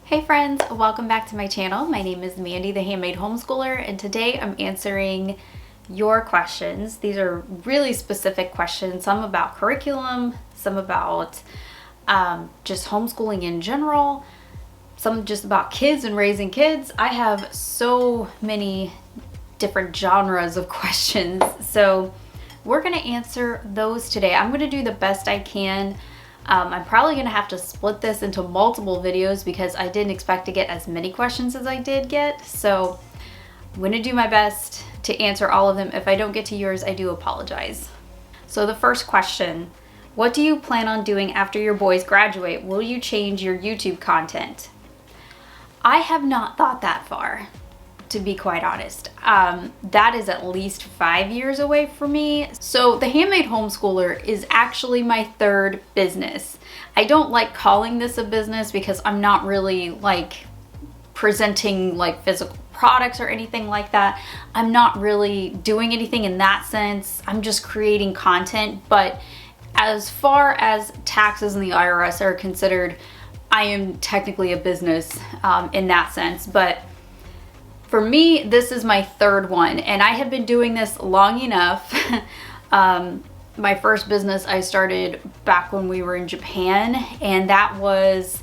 Hey friends, welcome back to my channel. My name is Mandy, the Handmade Homeschooler, and today I'm answering your questions. These are really specific questions, some about curriculum, some about just homeschooling in general, some just about kids and raising kids. I have so many different genres of questions, so we're gonna answer those today. I'm gonna do the best I can. I'm probably gonna have to split this into multiple videos because I didn't expect to get as many questions as I did get. So I'm gonna do my best to answer all of them. If I don't get to yours, I do apologize. So the first question, what do you plan on doing after your boys graduate? Will you change your YouTube content? I have not thought that far, to be quite honest. That is at least 5 years away for me. So the Handmade Homeschooler is actually my third business. I don't like calling this a business because I'm not really like presenting like physical products or anything like that. I'm not really doing anything in that sense. I'm just creating content. But as far as taxes and the IRS are considered, I am technically a business in that sense. But for me, this is my third one, and I have been doing this long enough. My first business I started back when we were in Japan, and that was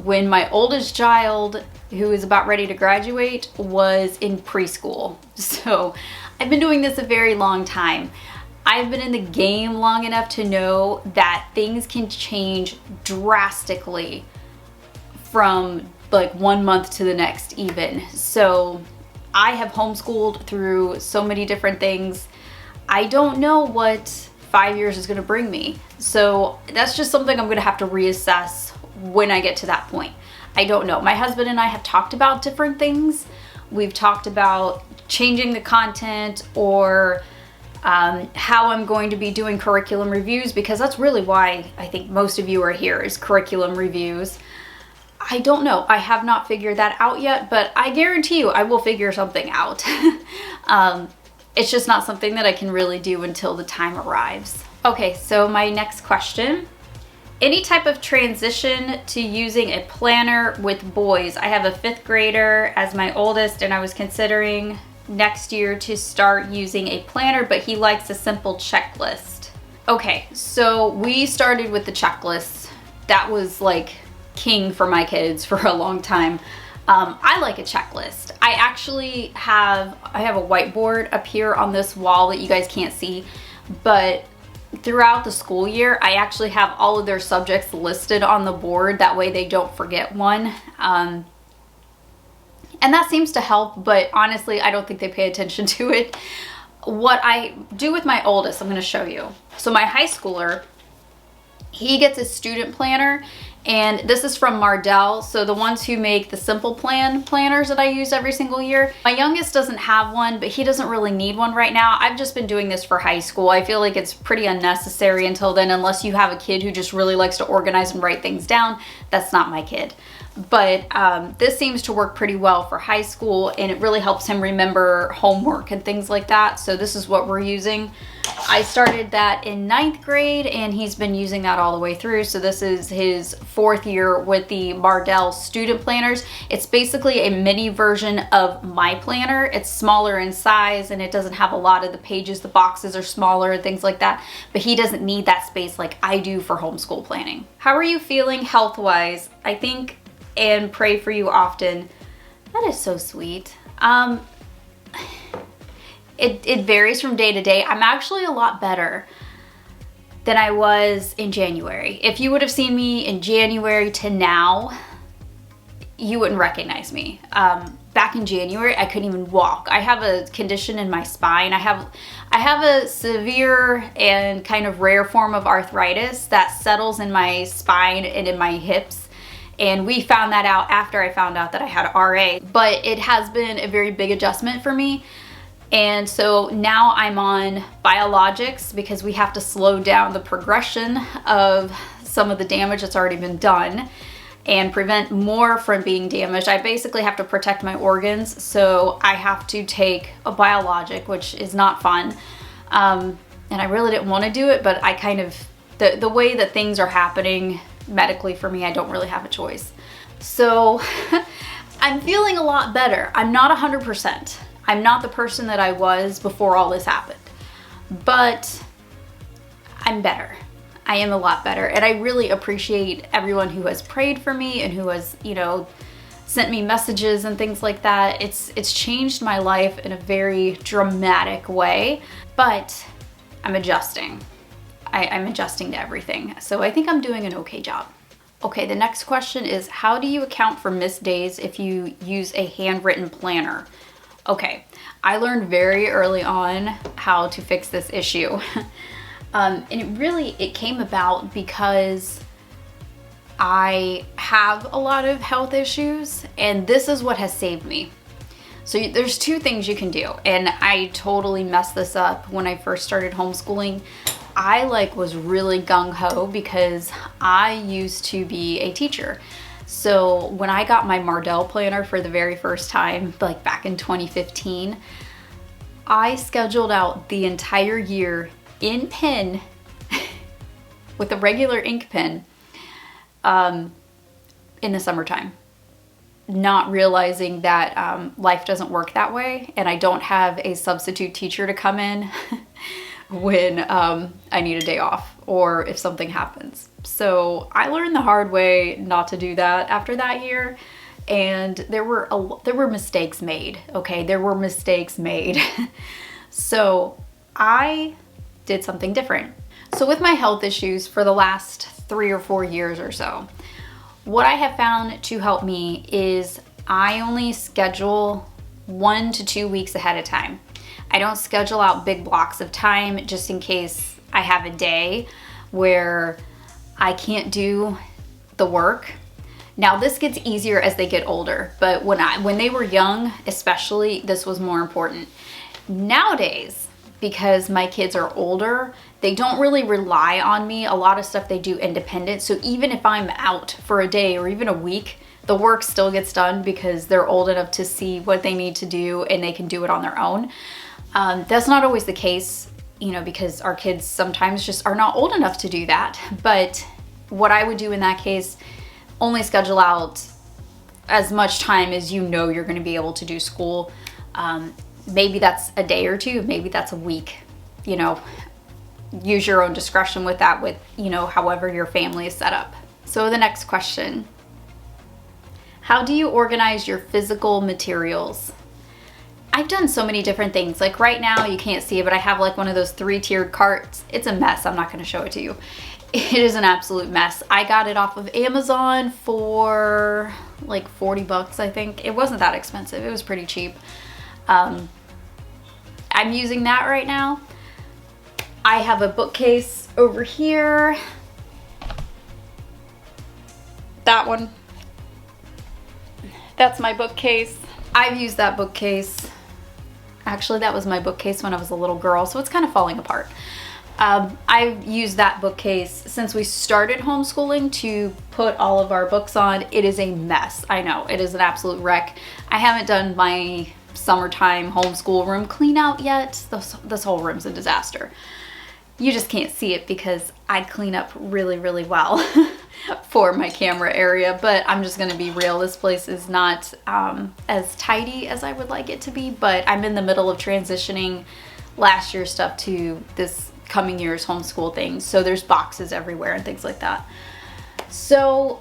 when my oldest child, who is about ready to graduate, was in preschool. So I've been doing this a very long time. I've been in the game long enough to know that things can change drastically from like 1 month to the next even. So I have homeschooled through so many different things. I don't know what 5 years is going to bring me. So that's just something I'm going to have to reassess when I get to that point. I don't know. My husband and I have talked about different things. We've talked about changing the content or how I'm going to be doing curriculum reviews, because that's really why I think most of you are here, is curriculum reviews. I don't know. I have not figured that out yet, but I guarantee you I will figure something out. It's just not something that I can really do until the time arrives. Okay, so my next question. Any type of transition to using a planner with boys? I have a 5th grader as my oldest, and I was considering next year to start using a planner, but he likes a simple checklist. Okay, so we started with the checklist. That was like king for my kids for a long time. I like a checklist. I actually have a whiteboard up here on this wall that you guys can't see, but throughout the school year, I actually have all of their subjects listed on the board. That way they don't forget one. And that seems to help, but honestly, I don't think they pay attention to it. What I do with my oldest, I'm gonna show you. So my high schooler, he gets a student planner, and this is from Mardell, so the ones who make the Simple Plan planners that I use every single year. My youngest doesn't have one, but he doesn't really need one right now. I've just been doing this for high school. I feel like it's pretty unnecessary until then, unless you have a kid who just really likes to organize and write things down. That's not my kid. But this seems to work pretty well for high school, and it really helps him remember homework and things like that. So this is what we're using. I started that in 9th grade, and he's been using that all the way through. So this is his 4th year with the Mardell student planners. It's basically a mini version of my planner. It's smaller in size, and it doesn't have a lot of the pages. The boxes are smaller and things like that, but he doesn't need that space like I do for homeschool planning. How are you feeling health-wise? I think and pray for you often. That is so sweet. It varies from day to day. I'm actually a lot better than I was in January. If you would have seen me in January to now, you wouldn't recognize me. Back in January, I couldn't even walk. I have a condition in my spine. I have a severe and kind of rare form of arthritis that settles in my spine and in my hips. And we found that out after I found out that I had RA. But it has been a very big adjustment for me. And so now I'm on biologics because we have to slow down the progression of some of the damage that's already been done and prevent more from being damaged. I basically have to protect my organs, so I have to take a biologic, which is not fun. And I really didn't want to do it, but I kind of, the way that things are happening medically for me, I don't really have a choice. So I'm feeling a lot better. I'm not 100%. I'm not the person that I was before all this happened, but I'm better. I am a lot better. And I really appreciate everyone who has prayed for me and who has, you know, sent me messages and things like that. It's changed my life in a very dramatic way, but I'm adjusting. I'm adjusting to everything. So I think I'm doing an okay job. Okay, the next question is, how do you account for missed days if you use a handwritten planner? Okay, I learned very early on how to fix this issue. And it came about because I have a lot of health issues, and this is what has saved me. So there's two things you can do, and I totally messed this up when I first started homeschooling. I was really gung-ho because I used to be a teacher. So when I got my Mardell planner for the very first time, back in 2015, I scheduled out the entire year in pen with a regular ink pen in the summertime, not realizing that life doesn't work that way, and I don't have a substitute teacher to come in when I need a day off or if something happens. So I learned the hard way not to do that after that year, and there were mistakes made. Okay, there were mistakes made. So I did something different. So with my health issues for the last 3 or 4 years or so, what I have found to help me is I only schedule 1 to 2 weeks ahead of time. I don't schedule out big blocks of time just in case I have a day where I can't do the work. Now this gets easier as they get older, but when they were young, especially, this was more important. Nowadays, because my kids are older, they don't really rely on me. A lot of stuff they do independent. So even if I'm out for a day or even a week, the work still gets done because they're old enough to see what they need to do and they can do it on their own. That's not always the case, you know, because our kids sometimes just are not old enough to do that. But what I would do in that case, only schedule out as much time as you know you're going to be able to do school. Maybe that's a day or two, maybe that's a week, you know, use your own discretion with that, with, you know, however your family is set up. So the next question, how do you organize your physical materials? I've done so many different things. Like right now, you can't see it, but I have one of those 3-tiered carts. It's a mess. I'm not going to show it to you. It is an absolute mess. I got it off of Amazon for $40, I think. It wasn't that expensive. It was pretty cheap. I'm using that right now. I have a bookcase over here. That one. That's my bookcase. I've used that bookcase. Actually, that was my bookcase when I was a little girl, so it's kind of falling apart. I've used that bookcase since we started homeschooling to put all of our books on. It is a mess. I know, it is an absolute wreck. I haven't done my summertime homeschool room clean out yet. This whole room's a disaster. You just can't see it because I clean up really, really well for my camera area, but I'm just gonna be real. This place is not as tidy as I would like it to be, but I'm in the middle of transitioning last year's stuff to this coming year's homeschool thing. So there's boxes everywhere and things like that. So,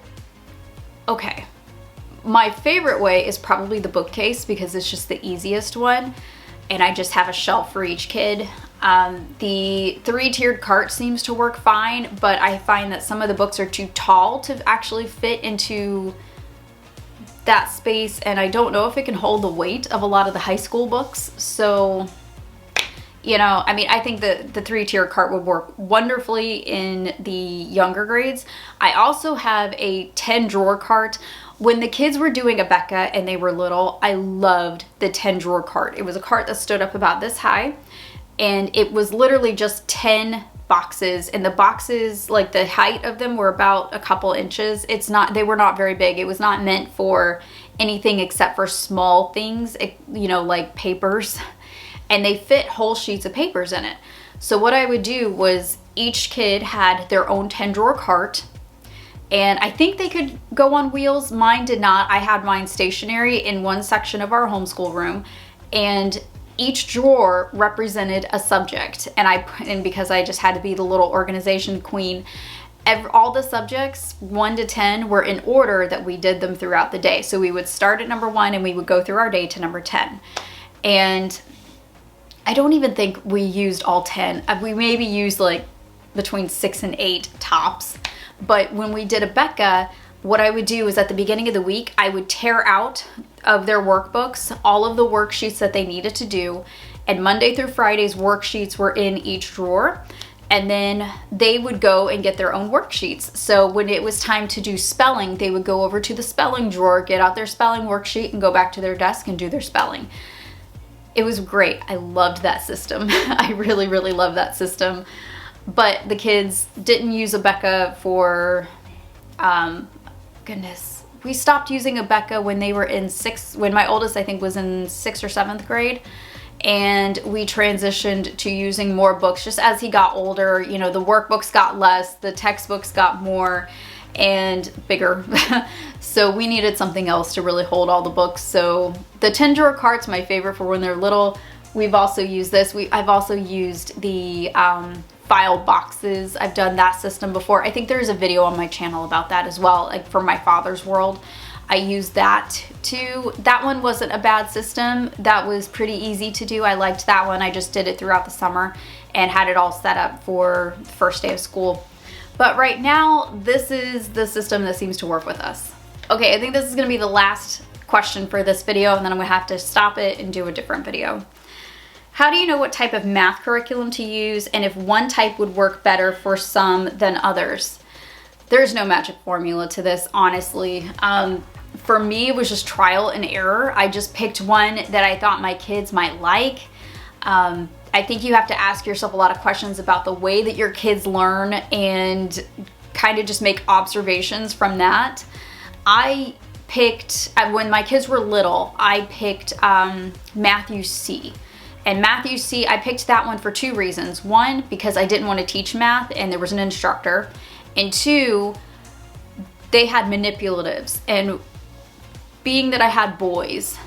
okay. My favorite way is probably the bookcase because it's just the easiest one. And I just have a shelf for each kid. The 3-tiered cart seems to work fine, but I find that some of the books are too tall to actually fit into that space, and I don't know if it can hold the weight of a lot of the high school books. So, you know, I mean, I think the 3-tier cart would work wonderfully in the younger grades. I also have a 10-drawer cart. When the kids were doing Abeka and they were little, I loved the 10-drawer cart. It was a cart that stood up about this high, and it was literally just 10 boxes, and the boxes, the height of them were about a couple inches. They were not very big. It was not meant for anything except for small things, you know, like papers, and they fit whole sheets of papers in it. So what I would do was each kid had their own 10-drawer cart. And I think they could go on wheels. Mine did not. I had mine stationary in one section of our homeschool room, and each drawer represented a subject. And because I just had to be the little organization queen, all the subjects 1 to 10 were in order that we did them throughout the day. So we would start at number 1 and we would go through our day to number 10. And I don't even think we used all 10. We maybe used like between 6 and 8 tops. But when we did a Becca, what I would do is at the beginning of the week, I would tear out of their workbooks all of the worksheets that they needed to do. And Monday through Friday's worksheets were in each drawer. And then they would go and get their own worksheets. So when it was time to do spelling, they would go over to the spelling drawer, get out their spelling worksheet, and go back to their desk and do their spelling. It was great. I loved that system. I really, really loved that system. But the kids didn't use a Becca for, goodness. We stopped using a Becca when they were in when my oldest I think was in 6th or 7th grade. And we transitioned to using more books just as he got older. You know, the workbooks got less, the textbooks got more and bigger. So we needed something else to really hold all the books. So the 10 drawer cart's my favorite for when they're little. We've also used this. I've also used the file boxes. I've done that system before. I think there's a video on my channel about that as well, like for my father's world. I used that too. That one wasn't a bad system. That was pretty easy to do. I liked that one. I just did it throughout the summer and had it all set up for the first day of school. But right now, this is the system that seems to work with us. Okay, I think this is gonna be the last question for this video, and then I'm gonna have to stop it and do a different video. How do you know what type of math curriculum to use and if one type would work better for some than others? There's no magic formula to this, honestly. For me, it was just trial and error. I just picked one that I thought my kids might like. I think you have to ask yourself a lot of questions about the way that your kids learn and kind of just make observations from that. I picked, when my kids were little, I picked Matthew C. And Matthew C, I picked that one for 2 reasons. 1, because I didn't want to teach math and there was an instructor. And 2, they had manipulatives. And being that I had boys,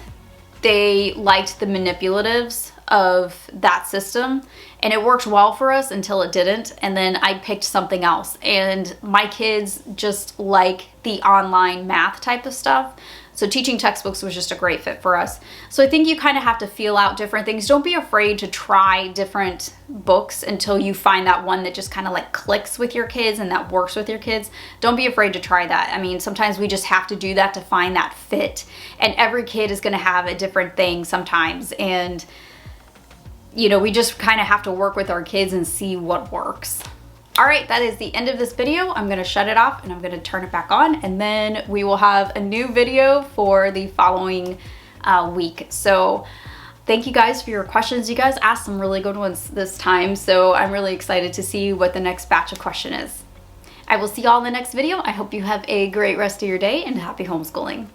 they liked the manipulatives of that system, and it worked well for us until it didn't, and then I picked something else. And my kids just like the online math type of stuff, so teaching textbooks was just a great fit for us. So I think you kind of have to feel out different things. Don't be afraid to try different books until you find that one that just kind of like clicks with your kids and that works with your kids. Don't be afraid to try that. I mean, sometimes we just have to do that to find that fit, and every kid is going to have a different thing sometimes, and you know, we just kind of have to work with our kids and see what works. All right, that is the end of this video. I'm gonna shut it off and I'm gonna turn it back on, and then we will have a new video for the following week. So thank you guys for your questions. You guys asked some really good ones this time, so I'm really excited to see what the next batch of question is. I will see y'all in the next video. I hope you have a great rest of your day and happy homeschooling.